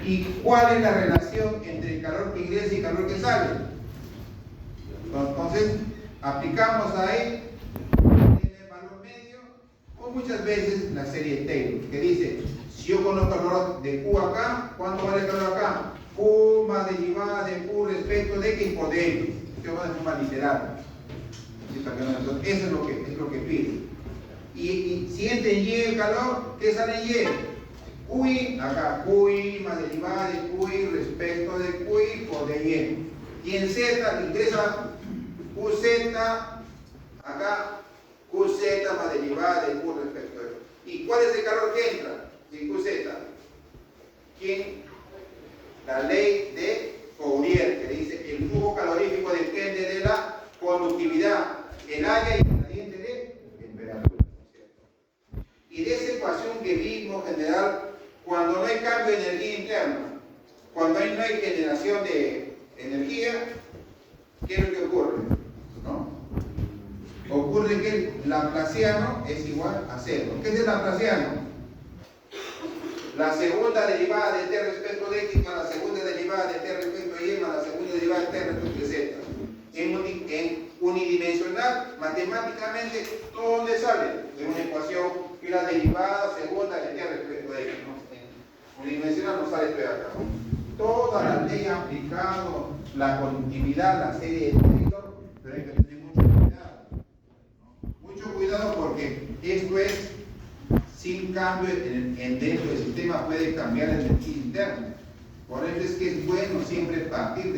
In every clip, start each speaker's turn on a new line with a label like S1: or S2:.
S1: ¿Y cuál es la relación entre el calor que ingresa y el calor que sale? Entonces, aplicamos ahí el valor medio, o muchas veces la serie Taylor, que dice, si yo conozco el valor de Q acá, ¿cuánto vale el calor acá? Q más derivada de Q respecto de X por dx. Esto va de forma literal. Eso es lo que pide. Y si entra en Y el calor, ¿qué sale en Y? QI, acá QI más derivada de QI respecto de QI por dy. Y en Z ingresa QZ, acá QZ más derivada de Q respecto de. ¿Y cuál es el calor que entra en QZ? ¿Quién? La ley de Fourier, que dice el flujo calorífico depende de la conductividad, el área y el gradiente de temperatura. Y de esa ecuación que vimos general, cuando no hay cambio de energía interna, cuando no hay generación de energía, ¿qué es lo que ocurre? ¿No? Ocurre que el laplaciano es igual a 0. ¿Qué es el laplaciano? La segunda derivada de t respecto de x más la segunda derivada de t respecto de y más la segunda derivada de t respecto de z. En unidimensional, matemáticamente, ¿todo dónde sale? En una ecuación que la derivada segunda de t respecto de x. ¿No? En unidimensional no sale esto de acá. Toda la ley ha aplicado la conductividad, la serie de Taylor, pero hay que tener mucho cuidado. ¿No? Mucho cuidado porque esto es sin cambio dentro del sistema, puede cambiar la energía interna. Por eso es que es bueno siempre partir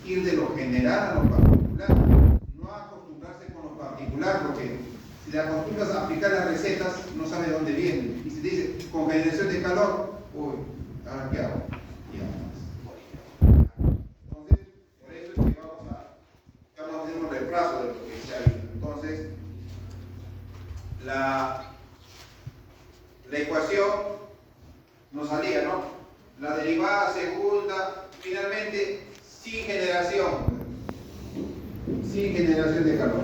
S1: ir de lo general a lo particular, no acostumbrarse con lo particular, porque si te acostumbras a aplicar las recetas no sabes de dónde vienen. Y si te dice con generación de calor, uy, ¿ahora qué hago? Entonces, por eso es que vamos a hacer un reemplazo de lo que se ha visto. Entonces, la ecuación nos salía, ¿no? La derivada segunda, finalmente, sin generación de calor.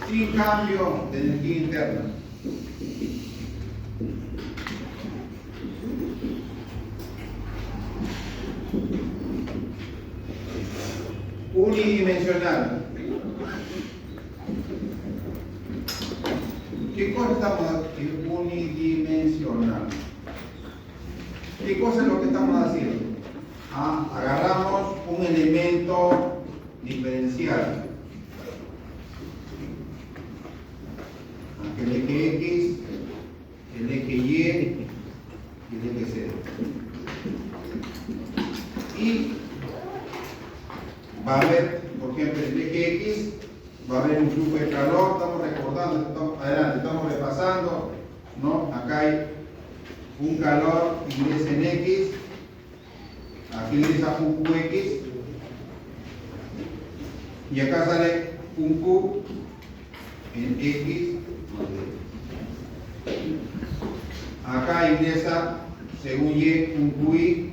S1: Sin cambio de energía interna. Unidimensional. ¿Qué cosa estamos haciendo? Unidimensional. ¿Qué cosa es lo que estamos haciendo? Agarramos un elemento diferencial. El eje X, el eje Y y el eje Z. Y va a haber, por ejemplo, el eje X, va a haber un flujo de calor, estamos recordando, estamos repasando, ¿no? Acá hay un calor que ingresa en X, aquí ingresa un QX, y acá sale un Q en X. Acá ingresa, según Y, un QI,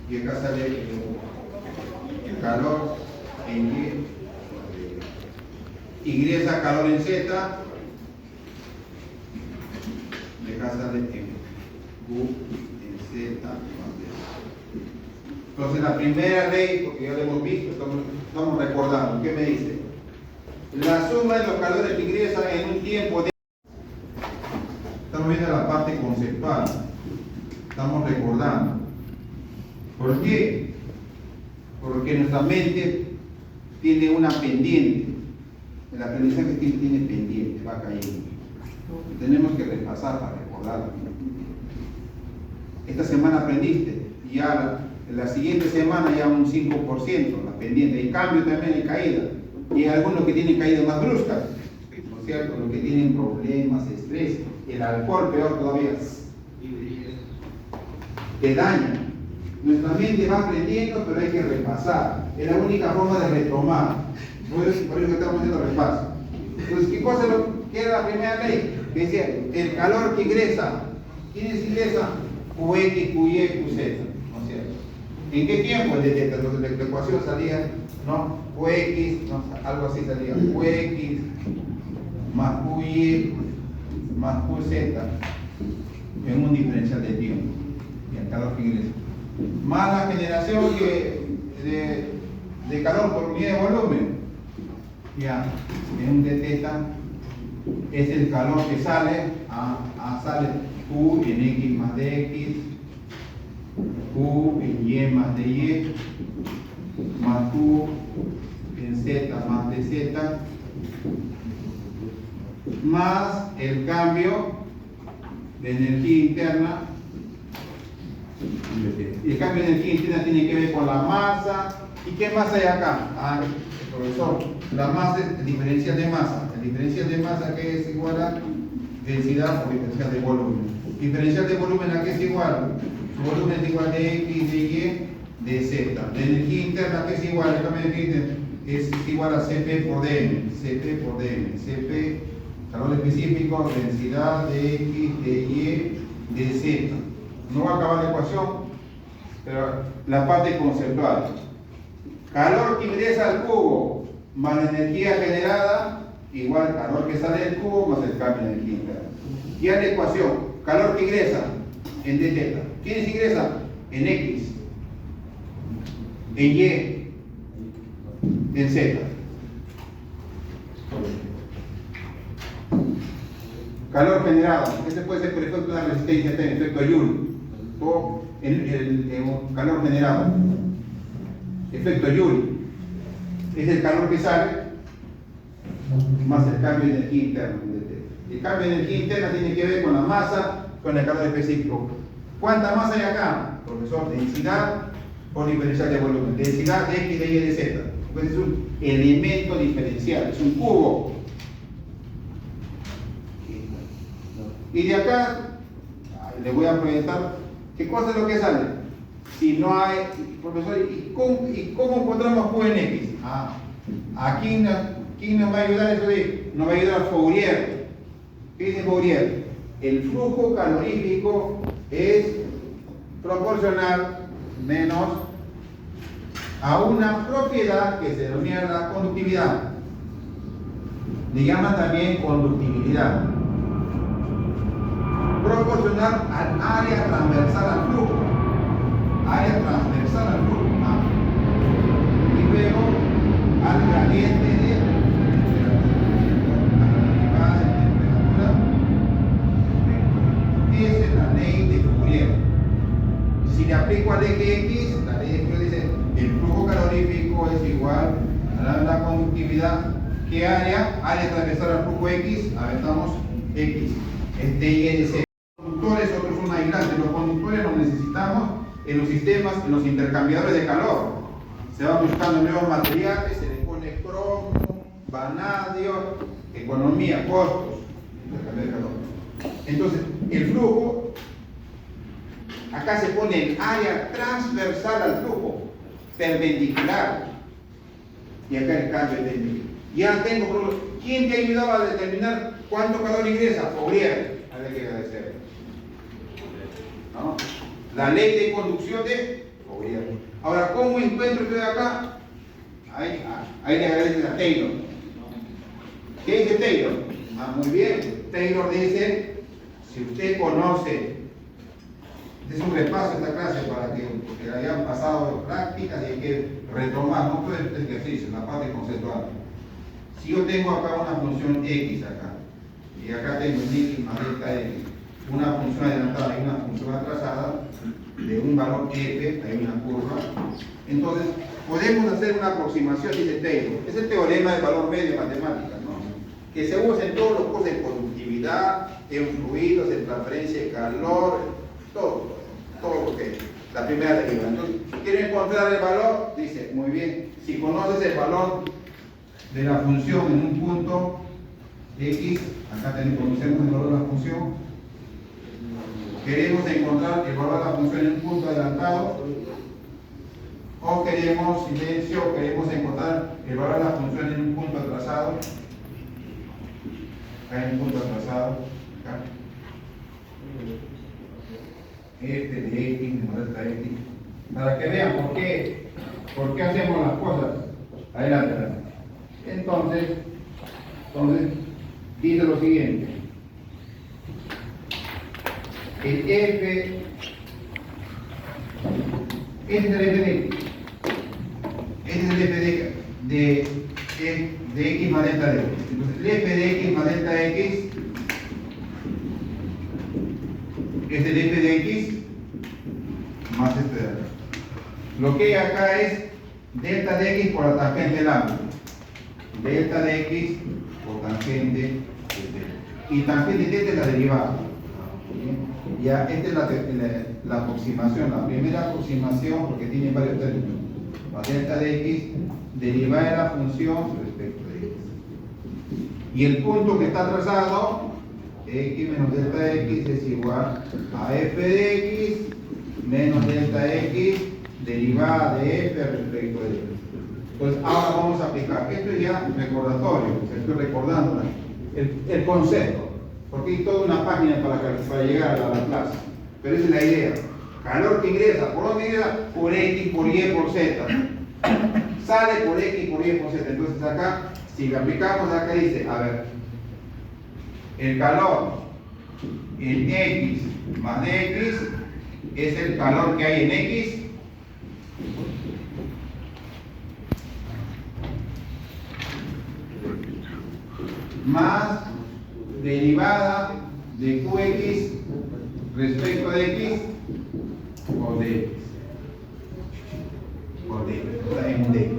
S1: y acá sale el calor en Y. Ingresa calor en Z, y acá sale en Q, en Z. Entonces la primera ley, porque ya lo hemos visto, estamos recordando, ¿qué me dice? La suma de los calores que ingresan en un tiempo de... Estamos viendo la parte conceptual, estamos recordando. ¿Por qué? Porque nuestra mente tiene una pendiente. El aprendizaje tiene pendiente, va cayendo. Tenemos que repasar para recordarlo. Esta semana aprendiste, y ya la siguiente semana ya un 5% la pendiente. Hay cambio también, hay caída. Y hay algunos que tienen caídas más bruscas, ¿no es cierto? Los que tienen problemas, estrés, el alcohol peor todavía, te daña. Nuestra mente va aprendiendo, pero hay que repasar. Es la única forma de retomar. Por eso que estamos haciendo repaso. Entonces, ¿qué cosa es lo que era la primera ley? Que decía, el calor que ingresa. ¿Quiénes ingresan? QX, QY, QZ. ¿No es cierto? ¿En qué tiempo? Desde la ecuación salía, ¿no? QX, no, algo así salía. QX más QY más QZ en un diferencial de tiempo, y el calor que ingresa, más la generación de calor por unidad de volumen, ya, en un de teta, es el calor que sale, sale Q en X más dx, Q en Y más dy, más Q en Z más dz, más el cambio de energía interna. Y el cambio de energía interna tiene que ver con la masa. ¿Y qué masa hay acá? Profesor, la masa es el diferencial de masa. El diferencial de masa que es igual a densidad por diferencial de volumen. Diferencial de volumen a qué es igual. Su volumen es igual de X, de Y, de Z. La energía interna que es igual, el cambio de energía interna es igual a Cp por dm. Cp por dm. Cp, calor específico, densidad de X, de Y, de Z. No va a acabar la ecuación, pero la parte conceptual. Calor que ingresa al cubo más la energía generada igual calor que sale del cubo más el cambio de energía interna. Y a la ecuación, calor que ingresa en dθ. ¿Quiénes ingresan? En X, en Y, en Z. Calor generado, este puede ser por efecto de una resistencia T, efecto Joule, o el calor generado, efecto Joule, es el calor que sale más el cambio de energía interna. El cambio de energía interna tiene que ver con la masa, con el calor específico. ¿Cuánta masa hay acá? Profesor, densidad por diferencial de volumen, densidad de X, de Y, de Z. Pues es un elemento diferencial, es un cubo. Y de acá le voy a proyectar qué cosa es lo que sale. Si no hay, profesor, ¿y cómo encontramos Q en X? Aquí ¿quién nos va a ayudar eso de? Nos va a ayudar Fourier. ¿Qué dice Fourier? El flujo calorífico es proporcional menos a una propiedad que se denomina la conductividad. Le llaman también conductibilidad. Proporcional al área transversal al flujo. Área transversal al flujo. Y luego al gradiente de temperatura. Esa es la ley de Fourier. Si le aplico al eje X, la ley de Fourier dice el flujo calorífico es igual a la conductividad. ¿Qué área? Área transversal al flujo X, aventamos X. Y de Z. Conductores, otros son aislantes. Los conductores los necesitamos en los sistemas, en los intercambiadores de calor. Se van buscando nuevos materiales, se le pone cromo, vanadio, economía, costos, intercambio de calor. Entonces, el flujo, acá se pone el área transversal al flujo, perpendicular, y acá el cambio de ya tengo, ¿quién te ayudaba a determinar cuánto calor ingresa? Fourier, a ver qué agradecer. ¿No? La ley de conducción de Fourier. Ahora, ¿cómo encuentro yo de acá? Ahí le agradecen a Taylor. ¿Qué dice Taylor? Muy bien. Taylor dice, si usted conoce, es un repaso esta clase para que, porque hayan pasado prácticas y hay que retomar, no todo este ejercicio, la parte conceptual. Si yo tengo acá una función X acá, y acá tengo X más delta X, una función adelantada y una función atrasada, de un valor F, hay una curva, entonces podemos hacer una aproximación, dice Taylor. Es el teorema del valor medio en matemáticas, ¿no? Que se usa en todos los cursos de conductividad, en fluidos, en transferencia de calor, todo lo que es la primera deriva. Entonces, quiero encontrar el valor, dice, muy bien, si conoces el valor de la función en un punto X, acá conocemos el valor de la función, queremos encontrar el valor de la función en un punto adelantado, o queremos silencio, queremos encontrar el valor de la función en un punto atrasado, acá en un punto atrasado, acá. Este de X, de delta X, para que vean por qué hacemos las cosas. Adelante. Entonces, dice lo siguiente. El F, este es el F de X. Este es el F de X más delta de X. Entonces, el F de X más delta de X es el F de X más este de acá. Lo que hay acá es delta de X por la tangente del ángulo. Delta de X por tangente de θ. Y tangente de θ es la derivada. Ya, esta es la aproximación, la primera aproximación, porque tiene varios términos. La delta de X derivada de la función respecto de X. Y el punto que está trazado, X menos delta de X es igual a F de X menos delta de X derivada de F respecto de X. Entonces, ahora vamos a aplicar. Esto es ya recordatorio, estoy recordando el concepto. Porque hay toda una página para llegar a la clase. Pero esa es la idea. Calor que ingresa, ¿por dónde ingresa? Por X, por Y, por Z. Sale por X, por Y, por Z. Entonces acá, si lo aplicamos, acá dice, a ver, el calor en X más DX es el calor que hay en X más derivada de Qx respecto de X por dx. Por dx, en un dx.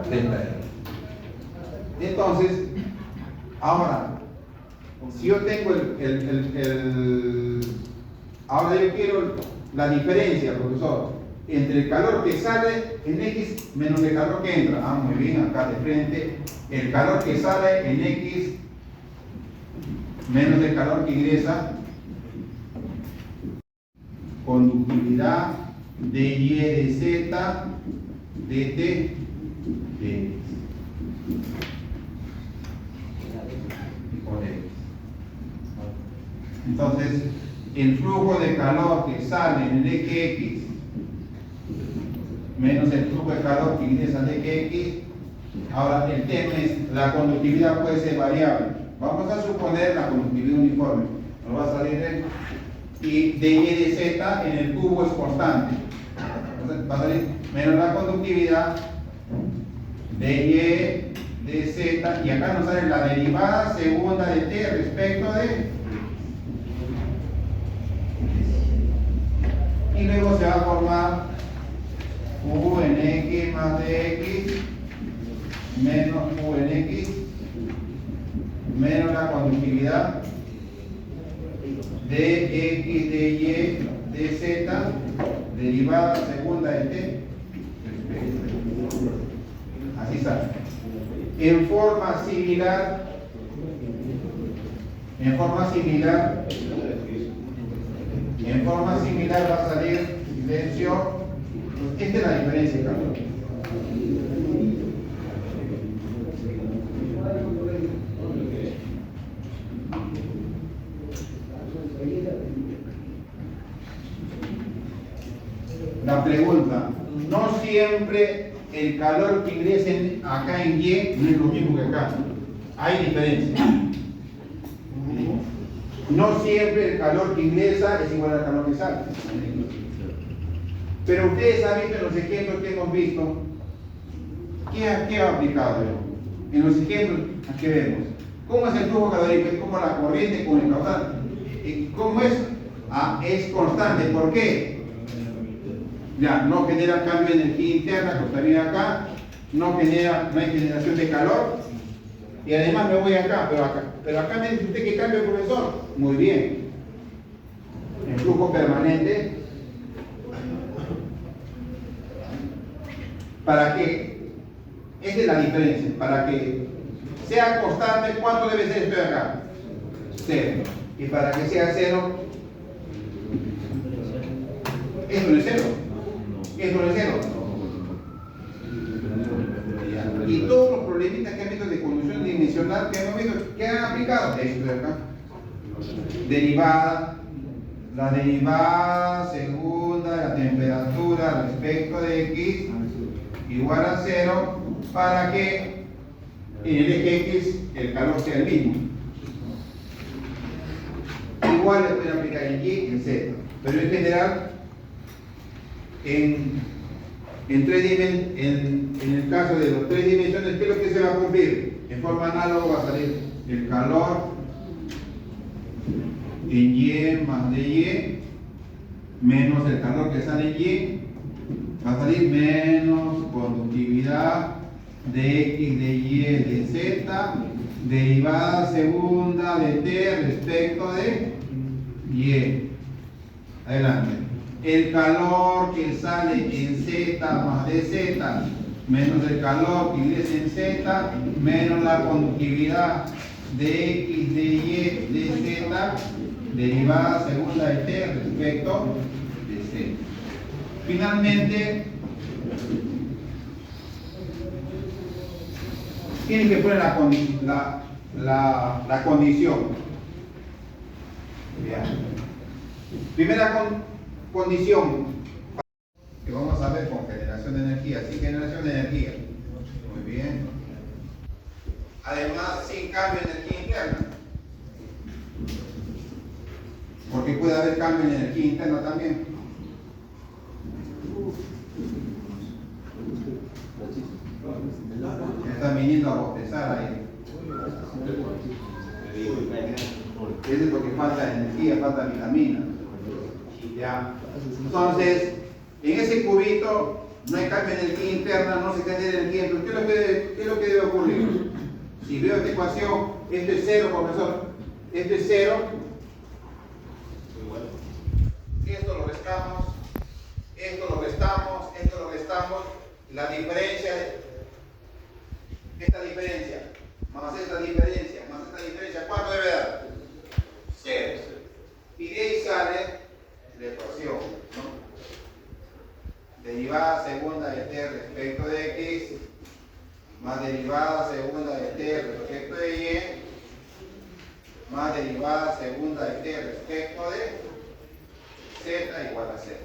S1: Delta x. Entonces, ahora, si yo tengo ahora yo quiero la diferencia, profesor, entre el calor que sale en X menos el calor que entra. Ah, muy bien, acá de frente. El calor que sale en X menos el calor que ingresa. Conductividad de Y de Z de T de X. Entonces, el flujo de calor que sale en el eje X menos el flujo de calor que ingresa en el eje X. Ahora, el tema es, la conductividad puede ser variable. Vamos a suponer la conductividad uniforme. Nos va a salir y de Y de Z en el cubo es constante. Entonces, va a salir menos la conductividad de Y de Z, y acá nos sale la derivada segunda de T respecto de. Y luego se va a formar U en X más DX menos U en X menos la conductividad de X de Y de Z derivada segunda de T. Así sale. En forma similar va a salir silencio. Esta es la diferencia, Carlos. La pregunta, no siempre el calor que ingrese acá en Y no es lo mismo que acá. Hay diferencia. No siempre el calor que ingresa es igual al calor que sale. Pero ustedes han visto en los ejemplos que hemos visto, ¿qué ha aplicado? En los ejemplos, aquí vemos. ¿Cómo es el flujo calórico? Es como la corriente con el caudal. ¿Cómo es? Es constante. ¿Por qué? Ya, no genera cambio de energía interna, como está bien acá, no hay generación de calor, y además me voy acá, pero acá me dice usted que cambia, profesor. Muy bien. El flujo permanente, para que, esa es la diferencia, para que sea constante, ¿cuánto debe ser esto de acá? 0. Y para que sea 0, esto no es 0. Esto no es 0. Y todos los problemitas que han visto de conducción dimensional que hemos visto, ¿qué han aplicado? Esto de acá. Derivada, la derivada segunda de la temperatura respecto de X igual a 0 para que en el eje X el calor sea el mismo. Igual le pueden aplicar en Y y en Z, pero en general en el caso de las 3 dimensiones, ¿qué es lo que se va a cumplir? En forma análoga va a salir el calor en Y más de Y menos el calor que sale en Y, va a salir menos conductividad de X de Y de Z derivada segunda de T respecto de Y. Adelante. El calor que sale en Z más de Z menos el calor que ingresa en Z menos la conductividad de X de Y de Z derivada segunda de T respecto de Z. Finalmente, tienen que poner la condición. Bien. Primera condición que vamos a ver con generación de energía, sin generación de energía. Muy bien. Además, sin cambio de energía interna. Porque puede haber cambio en energía interna también. Me están viniendo a bostezar ahí. Eso es porque falta energía, falta vitamina. ¿Ya? Entonces, en ese cubito no hay cambio de energía interna, no se genera energía. Entonces, ¿qué es lo que debe ocurrir? Si veo esta ecuación, esto es 0, profesor. Esto es 0. Esto lo restamos. Esto lo restamos. Esto lo restamos. La diferencia, esta diferencia, más esta diferencia, más esta diferencia, ¿cuánto debe dar? 0. Y de ahí sale la ecuación, ¿no? Derivada segunda de T respecto de X más derivada segunda de T respecto de Y más derivada segunda de T respecto de Z igual a 0.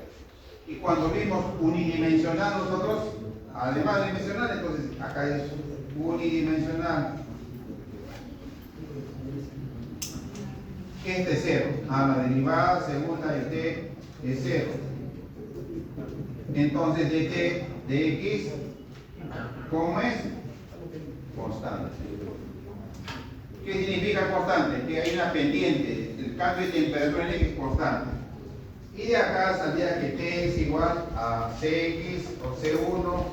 S1: Y cuando vimos unidimensional nosotros, además de dimensional, entonces acá es unidimensional. Este es 0. La derivada segunda de T es 0. Entonces de T de X, ¿cómo es? Constante. ¿Qué significa constante? Que hay una pendiente. El cambio de temperatura en X es constante. Y de acá saldría que T es igual a Cx o C1,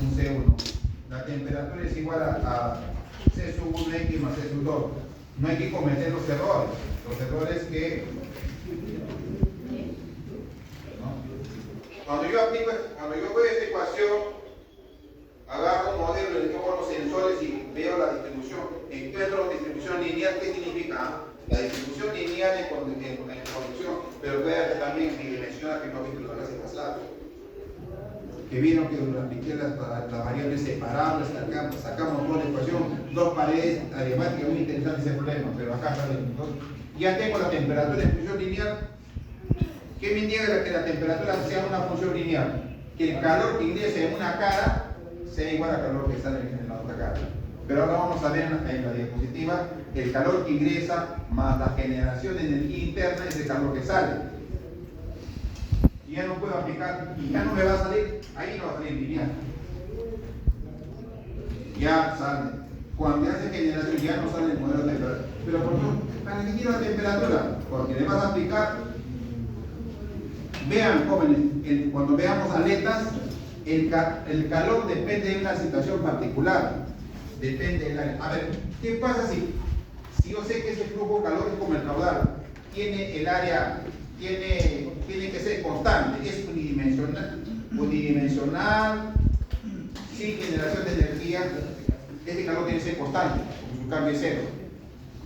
S1: un C1. La temperatura es igual a C sub 1x más C sub 2. No hay que cometer los errores. Los errores que... ¿no? Cuando yo veo esta ecuación, agarro un modelo, le tomo los sensores y veo la distribución. Encuentro la distribución lineal. ¿Qué significa? La distribución lineal en conducción, pero puede haber también bidimensional, que no viste la clase pasada. Que vieron que apliqué las variables separables, sacamos toda la ecuación, dos paredes adiamáticas, muy interesante ese problema, pero acá salen dos. Ya tengo la temperatura en función lineal. ¿Qué me indica que la temperatura sea una función lineal? Que el calor que ingresa en una cara sea igual al calor que sale en la otra cara. Pero ahora vamos a ver en la diapositiva, el calor que ingresa más la generación de energía interna es el calor que sale. Y ya no puedo aplicar, y ya no me va a salir, ahí no va a salir lineal. Ya sale. Cuando ya hace generación ya no sale el modelo de temperatura. Pero ¿por qué? ¿Para qué quiero la temperatura? Porque le vas a aplicar. Vean, jóvenes, cuando veamos aletas, el calor depende de una situación particular. Depende del área. A ver, ¿qué pasa si yo sé que ese flujo de calor es como el caudal? Tiene el área, tiene que ser constante, es unidimensional, sin generación de energía. Este calor tiene que ser constante, porque su cambio es 0.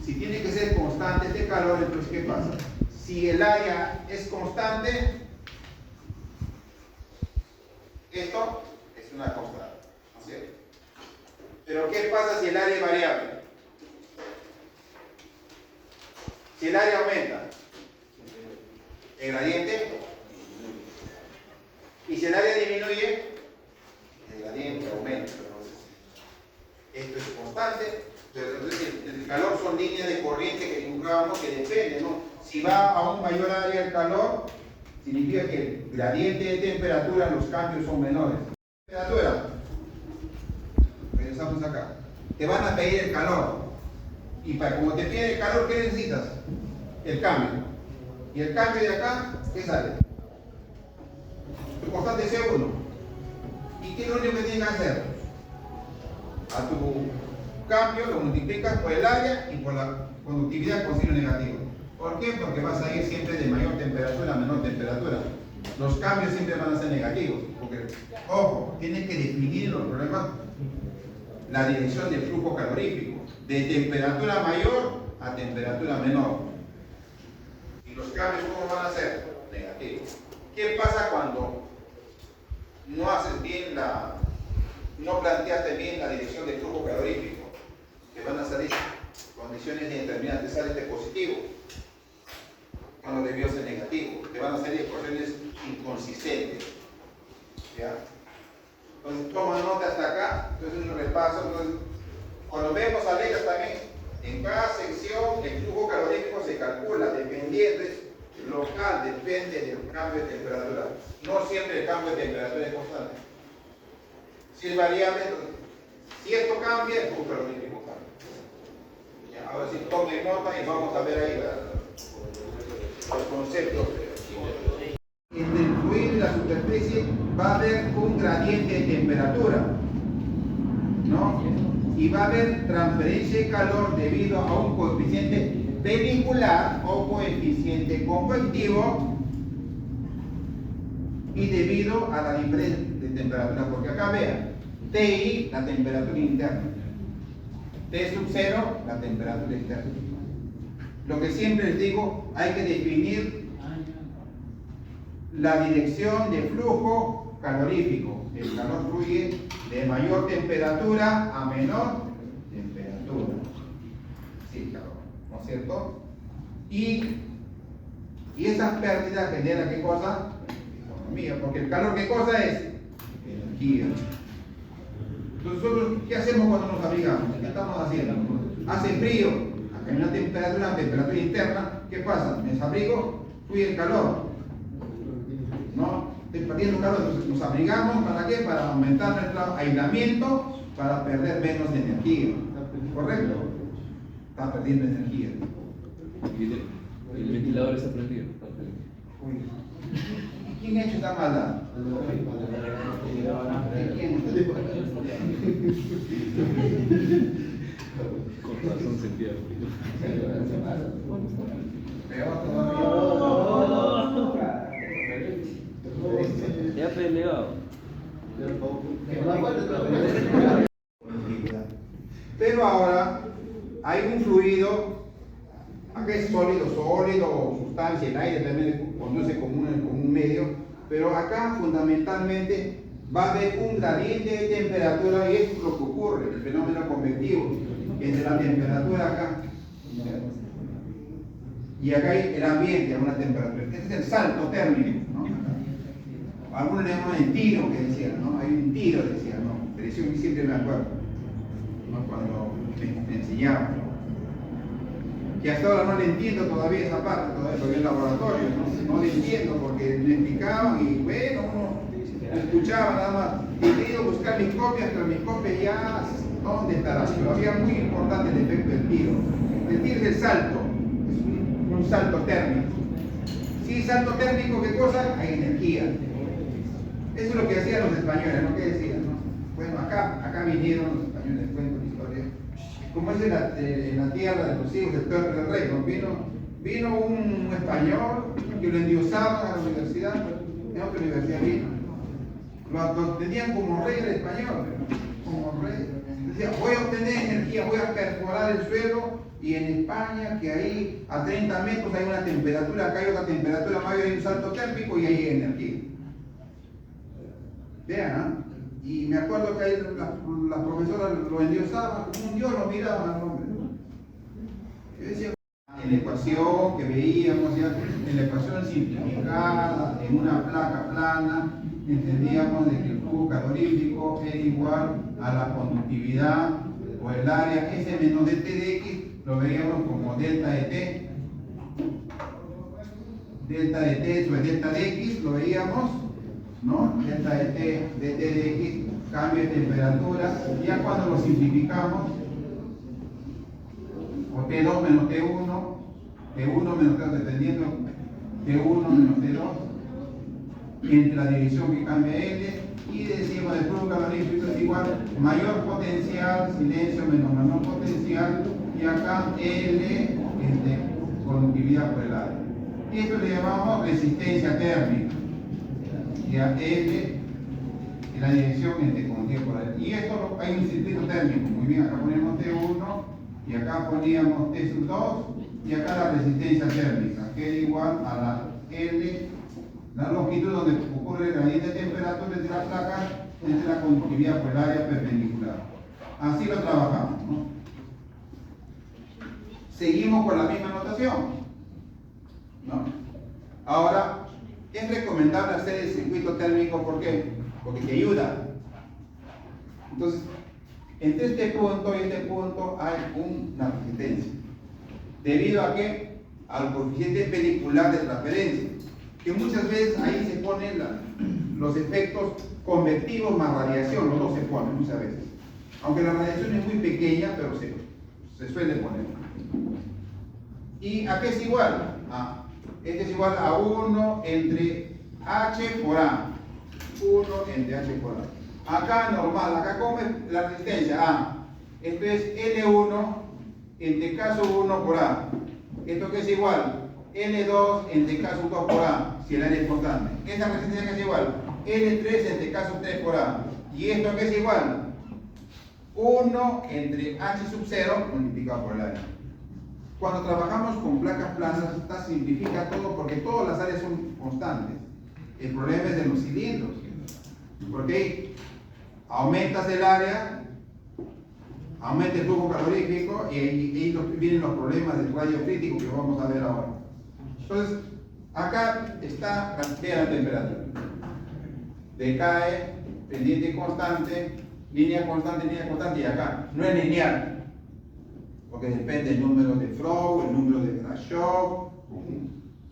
S1: Si tiene que ser constante este calor, entonces ¿qué pasa? Si el área es constante, esto es una constante, ¿no es cierto? Pero ¿qué pasa si el área es variable? Si el área aumenta, el gradiente. Y si el área disminuye, el gradiente aumenta. esto es constante. Entonces, el calor son líneas de corriente que dibujábamos que dependen, ¿no? Si va a un mayor área el calor, significa que el gradiente de temperatura, los cambios son menores. Temperatura, regresamos acá. Te van a pedir el calor. Y como te piden el calor, ¿qué necesitas? El cambio. Y el cambio de acá, ¿qué sale? Tu constante C1. ¿Y qué es lo único que tienes que hacer? A tu cambio lo multiplicas por el área y por la conductividad con signo negativo. ¿Por qué? Porque vas a ir siempre de mayor temperatura a menor temperatura. Los cambios siempre van a ser negativos. Porque, ojo, tienes que definir los problemas la dirección del flujo calorífico, de temperatura mayor a temperatura menor. ¿Y los cambios cómo van a ser? Negativos. ¿Qué pasa cuando no haces bien no planteaste bien la dirección del flujo calorífico? Te van a salir condiciones indeterminadas, te sale este positivo cuando debió ser negativo, te van a salir ecuaciones inconsistentes. ¿Ya? Entonces toma nota hasta acá, entonces un repaso. Entonces, cuando vemos a letras también, en cada sección el flujo calorífico se calcula dependiendo, es local, depende del cambio de temperatura. No siempre el cambio de temperatura es constante. Si es variable, entonces, si esto cambia, el flujo calorífico cambia. Ya, ahora sí, tomen nota y vamos a ver ahí los conceptos. Entre el fluido y la superficie va a haber un gradiente de temperatura, ¿no? Y va a haber transferencia de calor debido a un coeficiente vehicular o coeficiente convectivo y debido a la diferencia de temperatura, porque acá vean, TI, la temperatura interna, T sub 0, la temperatura externa. Lo que siempre les digo, hay que definir la dirección de flujo calorífico. El calor fluye de mayor temperatura a menor temperatura. Sí, calor, ¿no es cierto? Y esas pérdidas generan ¿qué cosa? Economía, porque el calor ¿qué cosa es? Energía. Entonces, nosotros, ¿qué hacemos cuando nos abrigamos? ¿Qué estamos haciendo? Hace frío, acá hay una temperatura interna, ¿qué pasa? Me desabrigo, fluye el calor, ¿no? Estoy perdiendo calor, entonces nos abrigamos, ¿para qué? Para aumentar nuestro aislamiento, para perder menos energía, ¿correcto? Está perdiendo energía.
S2: El ventilador está prendido.
S1: Uy. ¿Quién ha hecho esta maldad? ¿Quién?
S2: Con razón sentía
S1: Peor todavía.
S2: ya peleado.
S1: Pero ahora hay un fluido, acá es sólido, sustancia, el aire también conduce como un medio, pero acá fundamentalmente va a haber un gradiente de temperatura y eso es lo que ocurre, el fenómeno convectivo, entre la temperatura acá y acá hay el ambiente a una temperatura. Este es el salto térmico, ¿no? Algunos le llaman el tiro que decían, ¿no? Hay un tiro, decían, ¿no? Pero eso siempre me acuerdo, ¿no? Cuando me enseñaban, ¿no? Que hasta ahora no le entiendo todavía esa parte, todavía en el laboratorio, no le entiendo porque me explicaban y bueno, uno escuchaba nada más. He querido buscar mis copias, pero mis copias ya, ¿dónde estarán? Todavía muy importante el efecto del tiro. El tiro es el salto, es un salto térmico. Si salto térmico, ¿qué cosa? Hay energía. Eso es lo que hacían los españoles, ¿no? ¿Qué decían? ¿No? Bueno, acá vinieron los españoles, cuento la historia. Como es en la tierra de los hijos del Torre del Rey, ¿no? Vino un español que lo endiosaban a la universidad, en otra universidad vino. Lo tenían como rey del español, como rey. Decía, voy a obtener energía, voy a perforar el suelo, y en España, que ahí a 30 metros hay una temperatura, acá hay otra temperatura mayor, hay un salto térmico y hay energía. Vean, ¿ah? Y me acuerdo que ahí las profesoras lo endiosaban, como un dios lo miraban al hombre. Yo decía, en la ecuación que veíamos, ya, en la ecuación simplificada, en una placa plana, entendíamos de que el flujo calorífico era igual a la conductividad o el área S menos dt de X, lo veíamos como delta de T. Delta de T sobre delta de X, lo veíamos, ¿no? Delta de T, dt de X, cambio de temperatura. Ya cuando lo simplificamos, o T2 menos T1, T1 menos T2, dependiendo, T1 menos T2, entre la división que cambia L, y decimos el flujo calorífico es igual mayor potencial, silencio menos menor potencial, y acá L conductividad por el área. Y esto le llamamos resistencia térmica. Ya L en la dirección entre conductividad por el área. Y esto hay un circuito térmico. Muy bien, acá ponemos T1 y acá poníamos T sub 2 y acá la resistencia térmica, que es igual a la L, la longitud donde ocurre el gradiente de temperatura entre la placa entre la conductividad por el área perpendicular. Así lo trabajamos, ¿no? Seguimos con la misma notación, ¿no? Ahora, es recomendable hacer el circuito térmico, ¿por qué? Porque te ayuda. Entonces, entre este punto y este punto hay una resistencia. ¿Debido a qué? Al coeficiente pedicular de transferencia, que muchas veces ahí se ponen los efectos convectivos más radiación, los dos se ponen muchas veces. Aunque la radiación es muy pequeña, pero se suele poner. ¿Y a qué es igual? Este es igual a 1 entre H por A. 1 entre H por A. Acá normal, acá como es la resistencia A. Esto es L1 entre caso 1 por A. Esto que es igual L2 entre caso 2 por A, si el área es constante. Esta resistencia que es igual L3 entre caso 3 por A. Y esto que es igual 1 entre H sub 0 multiplicado por el área. Cuando trabajamos con placas planas, esta simplifica todo porque todas las áreas son constantes. El problema es de los cilindros. Porque aumentas el área, aumenta el flujo calorífico y ahí vienen los problemas del radio crítico que vamos a ver ahora. Entonces, acá está la temperatura. Decae, pendiente constante, línea constante, y acá no es lineal. Porque depende del número de Flow, el número de Grashow,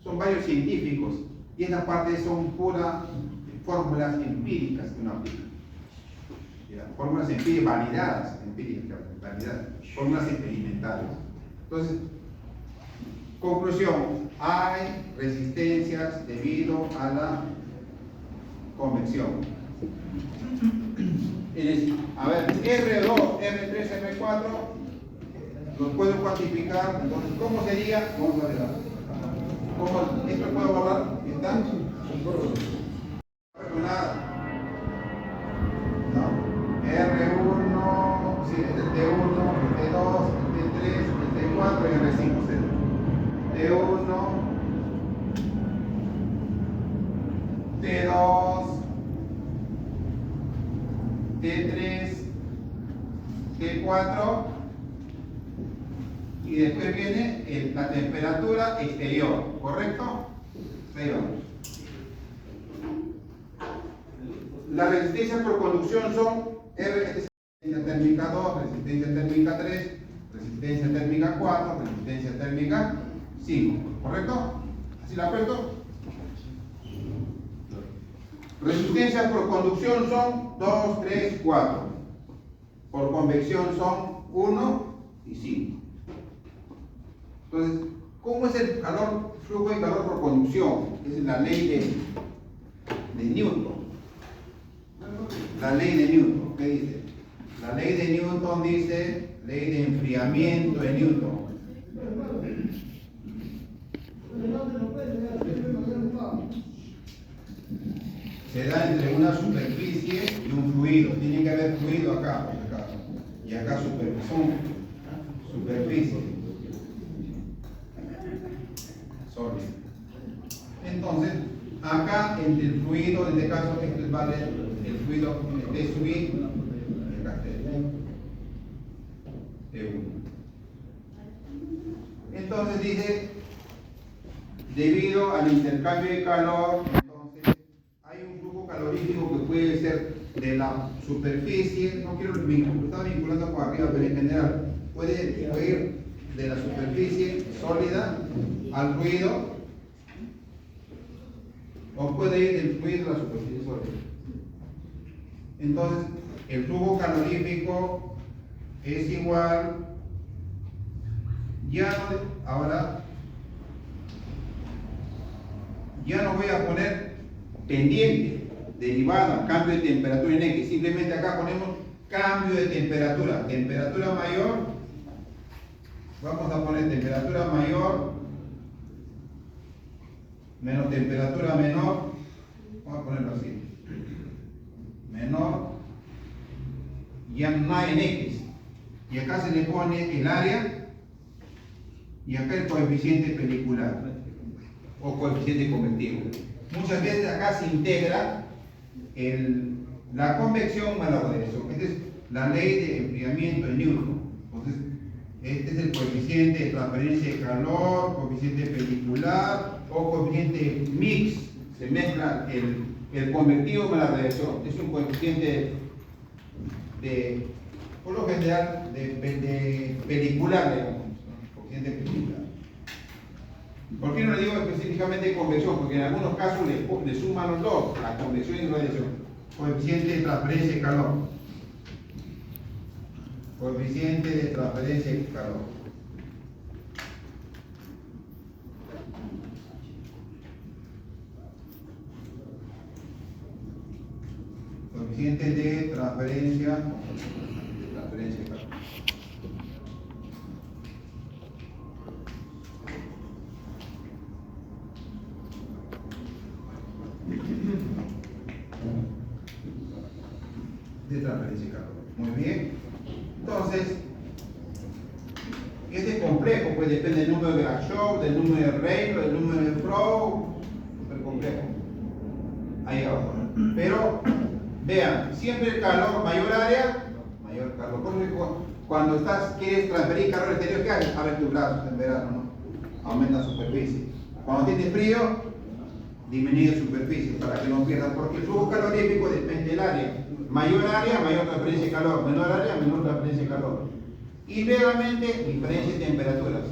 S1: son varios científicos. Y esta parte son puras fórmulas empíricas que uno aplica. Fórmulas empíricas validadas, fórmulas experimentales. Entonces, conclusión, hay resistencias debido a la convección. A ver, R2, R3, R4, los puedo cuantificar. Entonces, ¿cómo sería? Vamos a ver. ¿Cómo esto puedo borrar? ¿Está? Nada. ¿No? R1, sí, el T1, el T2, el T3, el T4 y el R5. T1, T2, T3, T4 y después viene la temperatura exterior, ¿correcto? Ahí vamos. La resistencia por conducción son resistencia térmica 2, resistencia térmica 3, resistencia térmica 4, resistencia térmica 5, ¿correcto? ¿Así la apuesto? Resistencias por conducción son 2, 3, 4. Por convección son 1 y 5. Entonces, ¿cómo es el calor, flujo de calor por conducción? Esa es la ley de Newton. La ley de Newton, ¿qué dice? La ley de Newton dice, ley de enfriamiento de Newton. Se da entre una superficie y un fluido. Tiene que haber fluido acá, por si acaso. Y acá superficie. Entonces, acá entre el fluido, en este caso, este vale el fluido T sub I, acá T1. Entonces dice, debido al intercambio de calor, entonces hay un flujo calorífico que puede ser de la superficie, no quiero estar vinculando con arriba, pero en general, puede ir de la superficie sólida al fluido, o puede ir del fluido a la superficie sólida. Entonces, el flujo calorífico es igual, ahora ya no voy a poner pendiente, derivada, cambio de temperatura en X, simplemente acá ponemos cambio de temperatura, temperatura mayor, vamos a poner temperatura mayor menos temperatura menor, vamos a ponerlo así, menor, ya no hay en X, y acá se le pone el área, y acá el coeficiente pelicular, o coeficiente convectivo. Muchas veces acá se integra la convección más la radiación. Esta es la ley de enfriamiento de Newton. Entonces, este es el coeficiente de transferencia de calor, coeficiente pelicular o coeficiente mix. Se mezcla el convectivo con la radiación. Es un coeficiente por lo general, de pelicular, digamos. Coeficiente pelicular. ¿Por qué no le digo específicamente convección? Porque en algunos casos le suman los dos, la convección y la radiación. Coeficiente de transferencia de calor. Coeficiente de transferencia de calor. Coeficiente de transferencia de calor. De transferencia de calor. Muy bien. Entonces, este es complejo, pues depende del número de Grashow, del número de Rayleigh, del número de Probe, súper complejo. Ahí abajo. Pero, vean, siempre el calor, mayor área, mayor calor. Cuando quieres transferir calor exterior, ¿qué haces? Abre tus brazos en verano, ¿no? Aumenta la superficie. Cuando tienes frío, disminuye superficie para que no pierdas, porque el flujo calorífico depende del área. Mayor área, mayor transferencia de calor. Menor área, menor transferencia de calor. Y realmente, diferencia de temperaturas.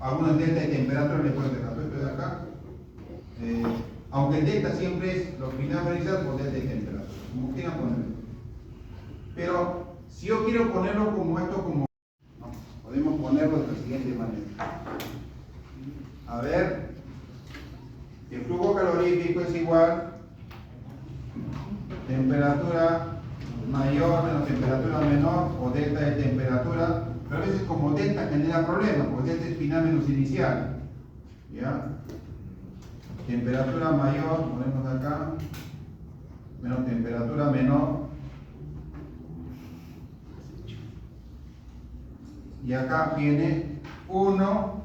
S1: Algunas delta de temperatura le pueden dejar. Esto de acá. Aunque el delta siempre es lo final realizado por delta de temperatura. Como quieran ponerlo. Pero, si yo quiero ponerlo como esto, no, podemos ponerlo de la siguiente manera. A ver. El flujo calorífico es igual temperatura mayor menos temperatura menor o delta de temperatura, pero a veces como delta genera problemas, porque delta es final menos inicial. ¿Ya? Temperatura mayor, ponemos acá, menos temperatura menor. Y acá viene 1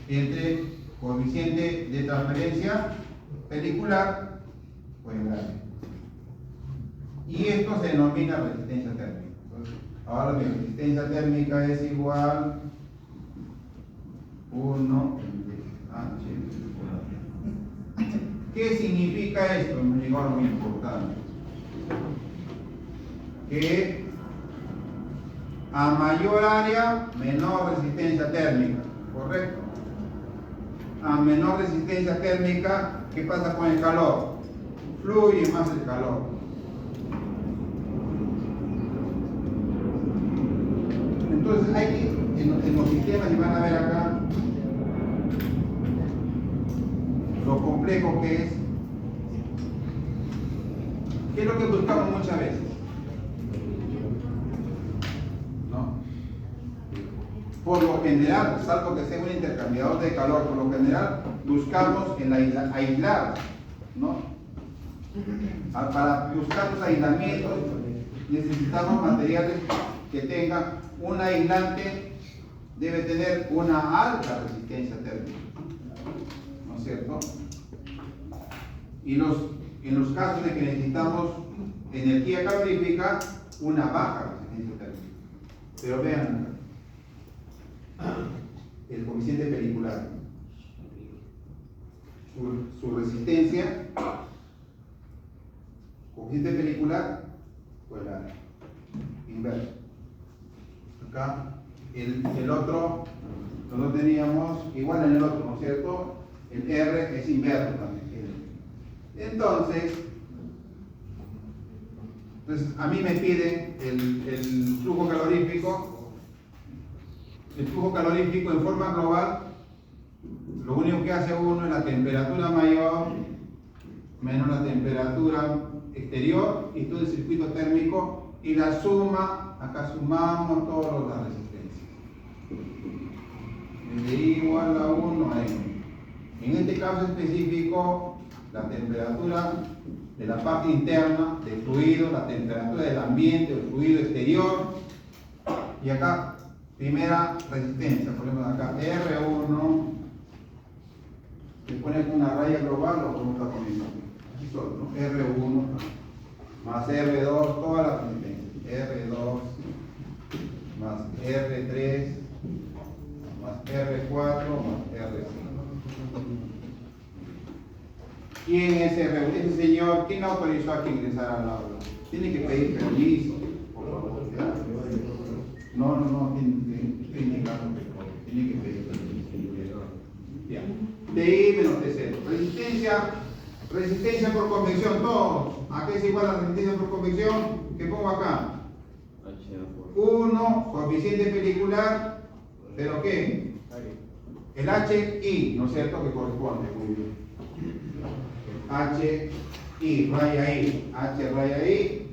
S1: entre coeficiente de transferencia pelicular por el área. Y esto se denomina resistencia térmica. Entonces, ahora mi resistencia térmica es igual 1 H. ¿Qué significa esto? Me llegó a lo muy importante. Que a mayor área, menor resistencia térmica. ¿Correcto? A menor resistencia térmica, ¿qué pasa con el calor? Fluye más el calor. Entonces hay que, en los sistemas, y van a ver acá lo complejo que es. ¿Qué es lo que buscamos muchas veces? ¿No? Por lo general, salvo que sea un intercambiador de calor, por lo general buscamos en aislar, ¿no? Para buscar los aislamientos necesitamos materiales que tengan un aislante, debe tener una alta resistencia térmica, ¿no es cierto? Y en los casos de que necesitamos energía calorífica, una baja resistencia térmica. Pero vean el coeficiente pelicular, su resistencia, coeficiente perículas, pues la inverso. Acá el otro, nosotros teníamos igual en el otro, ¿no es cierto? El R es inverso también. Entonces a mí me piden el flujo calorífico. El flujo calorífico en forma global, lo único que hace uno es la temperatura mayor menos la temperatura exterior y todo el circuito térmico y la suma, acá sumamos todas las resistencias. De I igual a 1 a M. En este caso específico, la temperatura de la parte interna del fluido, la temperatura del ambiente, del fluido exterior, y acá primera resistencia, ponemos acá R1, se pone con una raya global o como está poniendo aquí solo, ¿no? R1 más R2, toda la resistencia, R2 más R3 más R4 más R5. ¿Quién es ese señor? ¿Quién autorizó a que ingresara al aula? Tiene que pedir permiso, por favor. No, estoy indicando que tiene que pedir permiso. Ya. TI menos T0. Resistencia por convección, todos. ¿A qué es igual la resistencia por convección? ¿Qué pongo acá? 1, coeficiente pelicular, ¿pero qué? El HI, ¿no es cierto? Que corresponde, muy bien. HI, raya I, H raya I,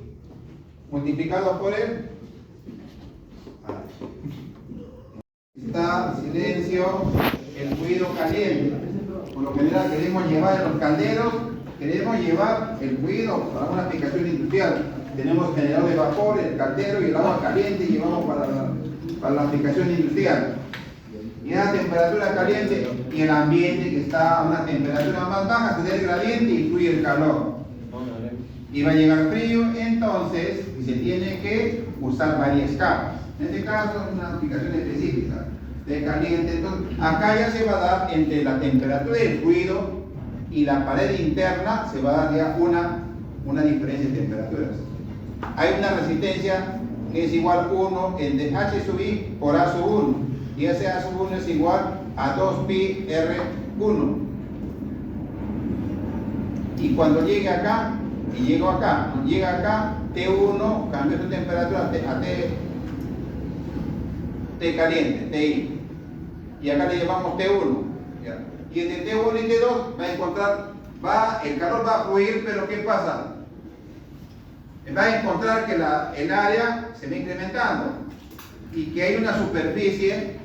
S1: multiplicado por el está silencio, el fluido caliente. Por lo general queremos llevar en los calderos, queremos llevar el fluido para una aplicación industrial. Tenemos generador de vapor, el caldero y el agua caliente y llevamos para la aplicación industrial. Y a temperatura caliente y el ambiente que está a una temperatura más baja, se da el gradiente y fluye el calor. Y va a llegar frío, entonces se tiene que usar varias capas. En este caso es una aplicación específica de caliente. Entonces, acá ya se va a dar entre la temperatura del fluido y la pared interna, se va a dar ya una diferencia de temperaturas. Hay una resistencia que es igual 1 entre H sub I por A sub 1. Y ese A sub 1 es igual a 2pi R1. Y cuando llegue acá, y llego acá, llega acá, T1, cambio su temperatura a T caliente, TI. Y acá le llamamos T1. ¿Ya? Y entre T1 y T2 va a encontrar, el calor va a fluir, pero ¿qué pasa? Va a encontrar que el área se va incrementando y que hay una superficie,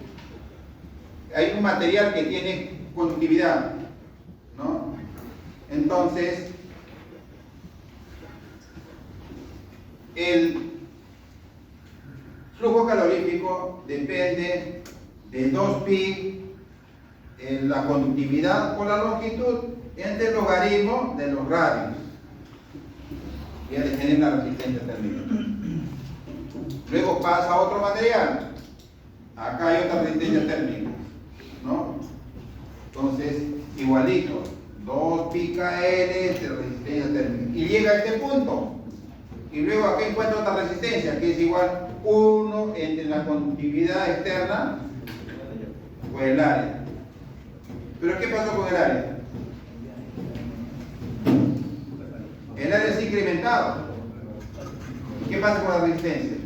S1: hay un material que tiene conductividad, ¿no? Entonces, el flujo calorífico depende de 2pi, la conductividad por la longitud, entre el logaritmo de los radios. Y a definir la resistencia térmica. Luego pasa a otro material. Acá hay otra resistencia térmica, ¿no? Entonces, igualito, 2pi KN de resistencia térmica. Y llega a este punto. Y luego aquí encuentro otra resistencia, que es igual 1 entre la conductividad externa o el área. ¿Pero qué pasó con el área? El área es incrementado. ¿Qué pasa con la resistencia?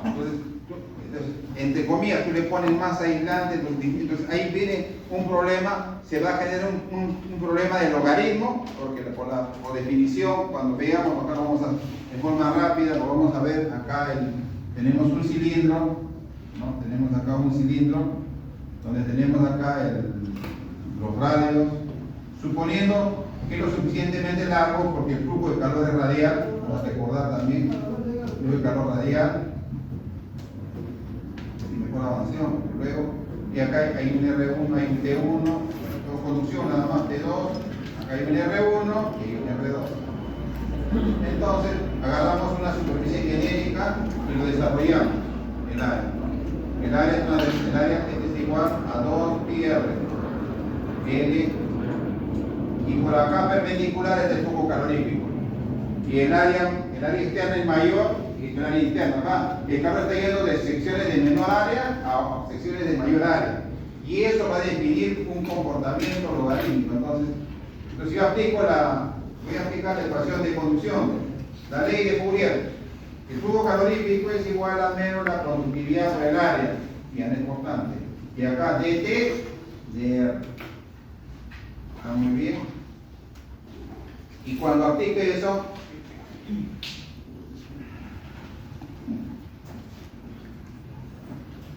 S1: Entonces, entre comillas, tú le pones más aislante, entonces ahí viene un problema, se va a generar un problema de logaritmo, porque por definición, cuando veamos, acá lo vamos a, de forma rápida, lo vamos a ver, acá tenemos un cilindro, ¿no? Tenemos acá un cilindro, donde tenemos acá los radios, suponiendo que es lo suficientemente largo, porque el flujo de calor es radial, vamos a recordar también, el flujo de calor radial, y mejor avancemos, luego, y acá hay un R1, hay un T1, conducción nada más T2, acá hay un R1 y un R2. Entonces, agarramos una superficie genérica y lo desarrollamos, el área. ¿No? El área es igual a 2pi R, L y por acá perpendicular es el flujo calorífico. Y el área externa es mayor y el área interna. Acá el calor está yendo de secciones de menor área a secciones de mayor área. Y eso va a definir un comportamiento logarítmico. Entonces yo voy a aplicar la ecuación de conducción, la ley de Fourier. El flujo calorífico es igual a menos la conductividad por el área, ya no es importante. Y acá dt de R. ¿Está muy bien? Y cuando aplique eso,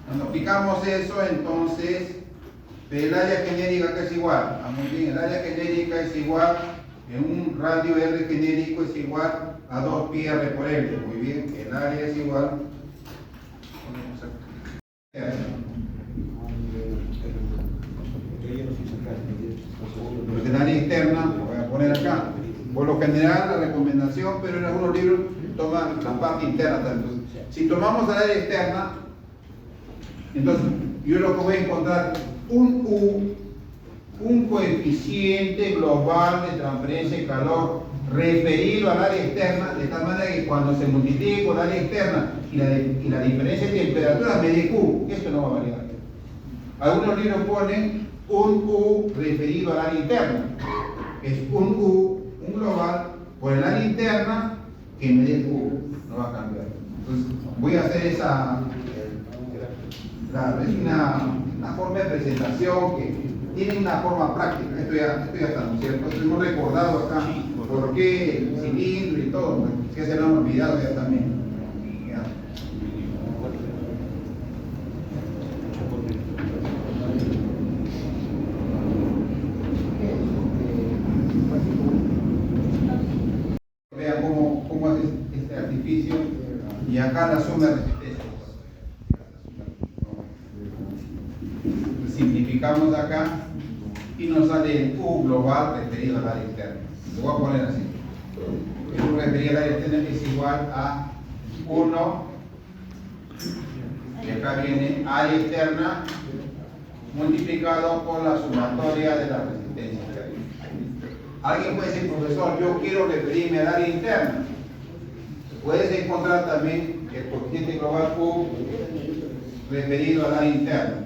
S1: cuando aplicamos eso, entonces el área genérica que es igual, muy bien, el área genérica es igual, en un radio R genérico es igual a 2 pi R por L, muy bien, el área es igual, el área externa, lo voy a poner acá, por lo general la recomendación, pero en algunos libros toman la parte interna también. Entonces, si tomamos el área externa, entonces yo lo que voy a encontrar un coeficiente global de transferencia de calor referido al área externa, de tal manera que cuando se multiplique con el área externa y la diferencia de temperatura me dé Q, esto no va a variar. Algunos libros ponen un U referido al área interna, es un global por el área interna que me dé Q, no va a cambiar. Entonces voy a hacer esa. Claro, es una forma de presentación que tiene una forma práctica. Esto ya está, ¿no es cierto? Hemos recordado acá por qué el cilindro y todo, pues, que se lo han olvidado ya también. Ya. Vean cómo hace este artificio y acá la suma de resistencia. Simplificamos acá y nos sale el U global referido al área externa. Lo voy a poner así. El U referido al área externa es igual a 1, y acá viene área externa multiplicado por la sumatoria de la resistencia. Alguien puede decir, profesor, yo quiero referirme al área interna. Puedes encontrar también el coeficiente global U referido al área interna.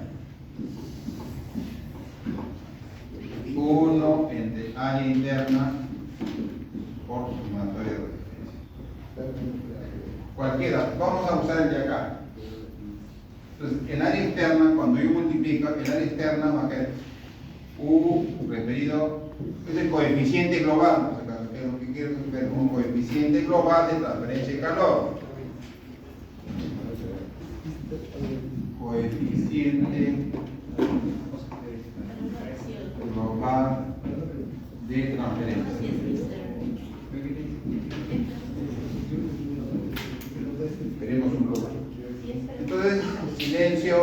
S1: 1 entre área interna por sumatoria de resistencia. Cualquiera, vamos a usar el de acá. Entonces, el área externa, cuando yo multiplico, el área externa va a quedar U referido, es el coeficiente global, es lo que quiero ver, un coeficiente global de transferencia de calor. Coeficiente global de transferencia. Queremos un global. Entonces, silencio.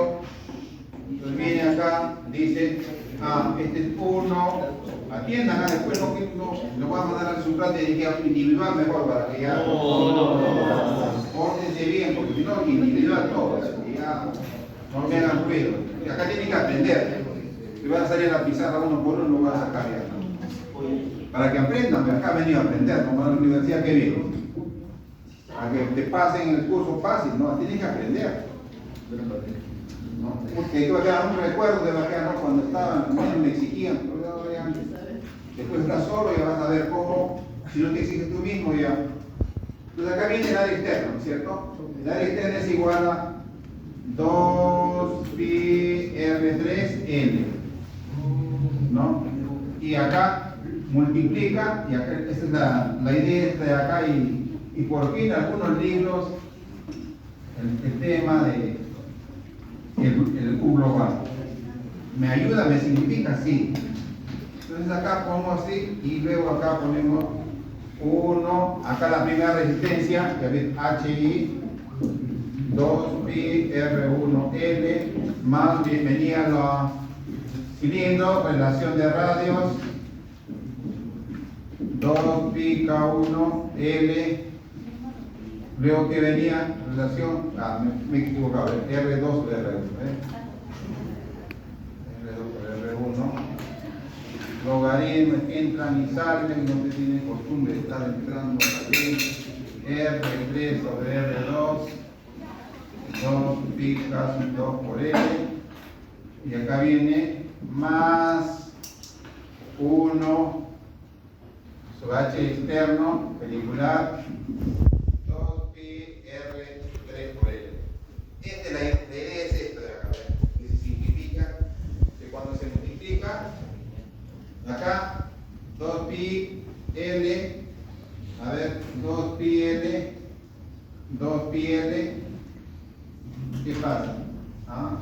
S1: Entonces viene acá, dice, este es 1. Atiendan, después no voy a mandar al subrate individual mejor para que ya. Órdense bien, porque si no, individual todo. Ya no me hagan ruido. Y acá tienen que aprender. Si van a salir a la pizarra uno por uno, no van a sacar ya. Para que aprendan, acá han venido a aprender, como a la universidad que viene. Para que te pasen el curso fácil, no, tienen que aprender. ¿No? Porque yo ya un recuerdo de acá, ¿no? Cuando estaban, bueno, me exigían, pero ya, después estás solo y vas a ver cómo, si no te exiges tú mismo ya. Entonces acá viene el área externa, ¿no es cierto? El área externa es igual a 2 pi R3L, ¿no? Y acá multiplica, y acá, esa es la idea de acá, y por fin algunos libros, el tema de el Q global. ¿Me ayuda? ¿Me significa? Sí. Entonces acá ponemos así, y luego acá ponemos 1, acá la primera resistencia, que es HI, 2pi R1L, más bienvenida a los cilindros, relación de radios, 2pi K1L, luego que venía relación, me he equivocado, R2 por R1, R2 por R1, logaritmos entran y salen, no se tiene costumbre de estar entrando saliendo. R3 sobre R2, 2 pi casi 2 por L, y acá viene más 1 sobre H externo, pericular, 2 pi R3 por L. La idea es esto de acá, ¿ven? Que se simplifica, que cuando se multiplica, acá 2 pi L, a ver, 2 pi L, 2 pi L, ¿qué pasa? ¿Ah?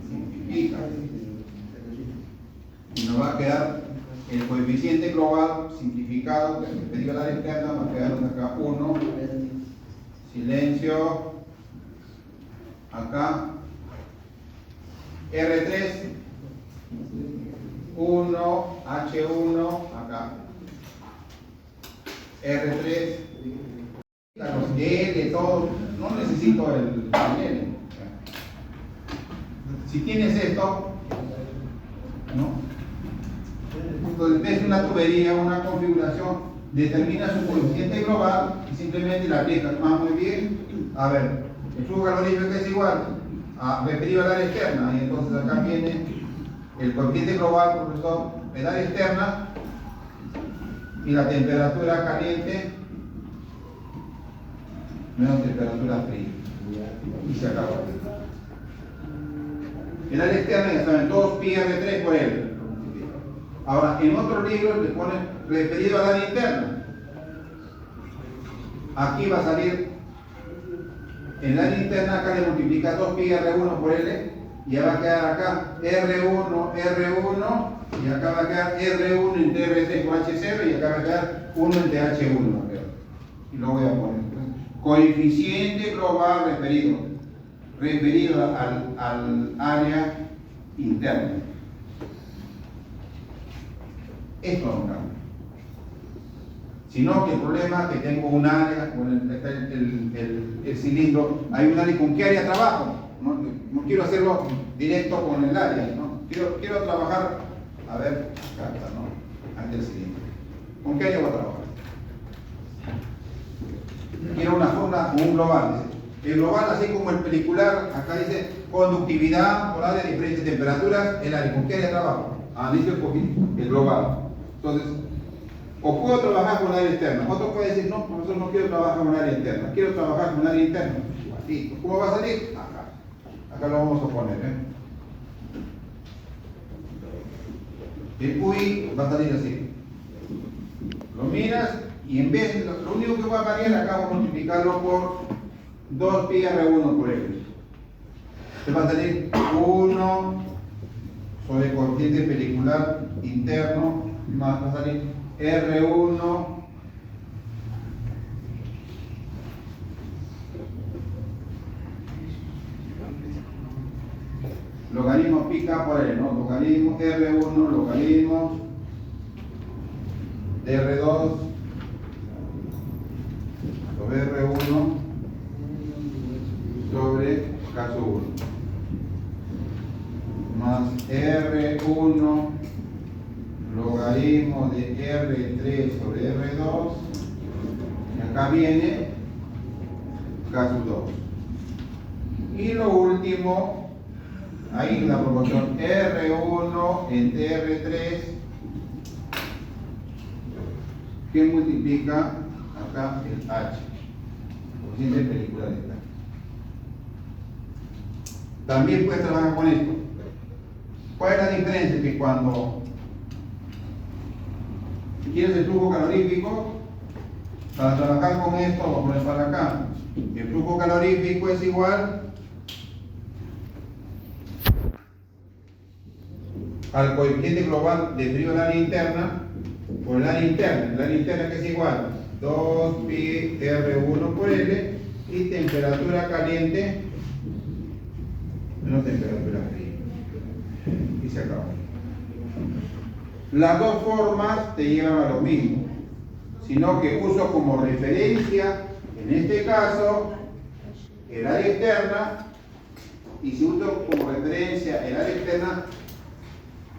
S1: Simplifica. Y nos va a quedar el coeficiente global simplificado, que es el área externa, va a quedar acá 1, silencio, acá, R3, 1, H1, acá, R3, los L, todo, no necesito el L. Si tienes esto, ¿no? Entonces ves una tubería, una configuración, determinas un coeficiente global y simplemente la aplicas. Ah, muy bien. A ver, el flujo calorífico es igual a referido al área externa, y entonces acá viene el coeficiente global, profesor, el área externa y la temperatura caliente menos temperatura fría. Y se acabó. El área externa ya saben, 2 pi R3 por L. Ahora, en otros libros le ponen referido al área interna. Aquí va a salir en el área interna, acá le multiplica 2 pi R1 por L, y ya va a quedar acá R1, R1, y acá va a quedar R1 entre R3 por H0, y acá va a quedar 1 entre H1. Y lo voy a poner. Coeficiente global referido al área interna. Esto no cambia. Sino que el problema es que tengo un área, está el cilindro, hay un área. ¿Con qué área trabajo? No quiero hacerlo directo con el área, ¿no? Quiero trabajar, a ver, acá está, ¿no? Ante el cilindro. ¿Con qué área voy a trabajar? Quiero una forma con un global. Dice. El global, así como el pelicular, acá dice conductividad por área de diferentes temperaturas, el área. ¿Con qué área trabajo? Dice el global. Entonces, o puedo trabajar con área externa. Otro puede decir, no, profesor, no quiero trabajar con área interna, quiero trabajar con área interna. Listo. ¿Cómo va a salir? Acá. Acá lo vamos a poner. El UI va a salir así. Lo miras y en vez, lo único que va a variar acá, vamos a multiplicarlo por 2 pi R1 por L. Te va a salir 1 sobre coeficiente pelicular interno, más va a salir R1 logaritmo pi k por L, ¿no? Logaritmo R1, logaritmo de R2 sobre R1 sobre caso 1 más R1 logaritmo de R3 sobre R2, y acá viene caso 2. Y lo último, ahí la proporción R1 entre R3, que multiplica acá el H, coeficiente pelicular de acá. También puedes trabajar con esto. ¿Cuál es la diferencia? Que cuando quieres el flujo calorífico, para trabajar con esto, vamos a poner para acá. El flujo calorífico es igual al coeficiente global de frío del área interna por el área interna. El área interna que es igual 2 pi R1 por L, y temperatura caliente menos temperatura fría. Y se acabó. Las dos formas te llevan a lo mismo, sino que uso como referencia, en este caso, el área externa, y si uso como referencia el área externa,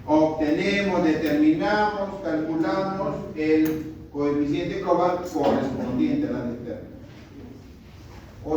S1: obtenemos, determinamos, calculamos el coeficiente global correspondiente a la determinación.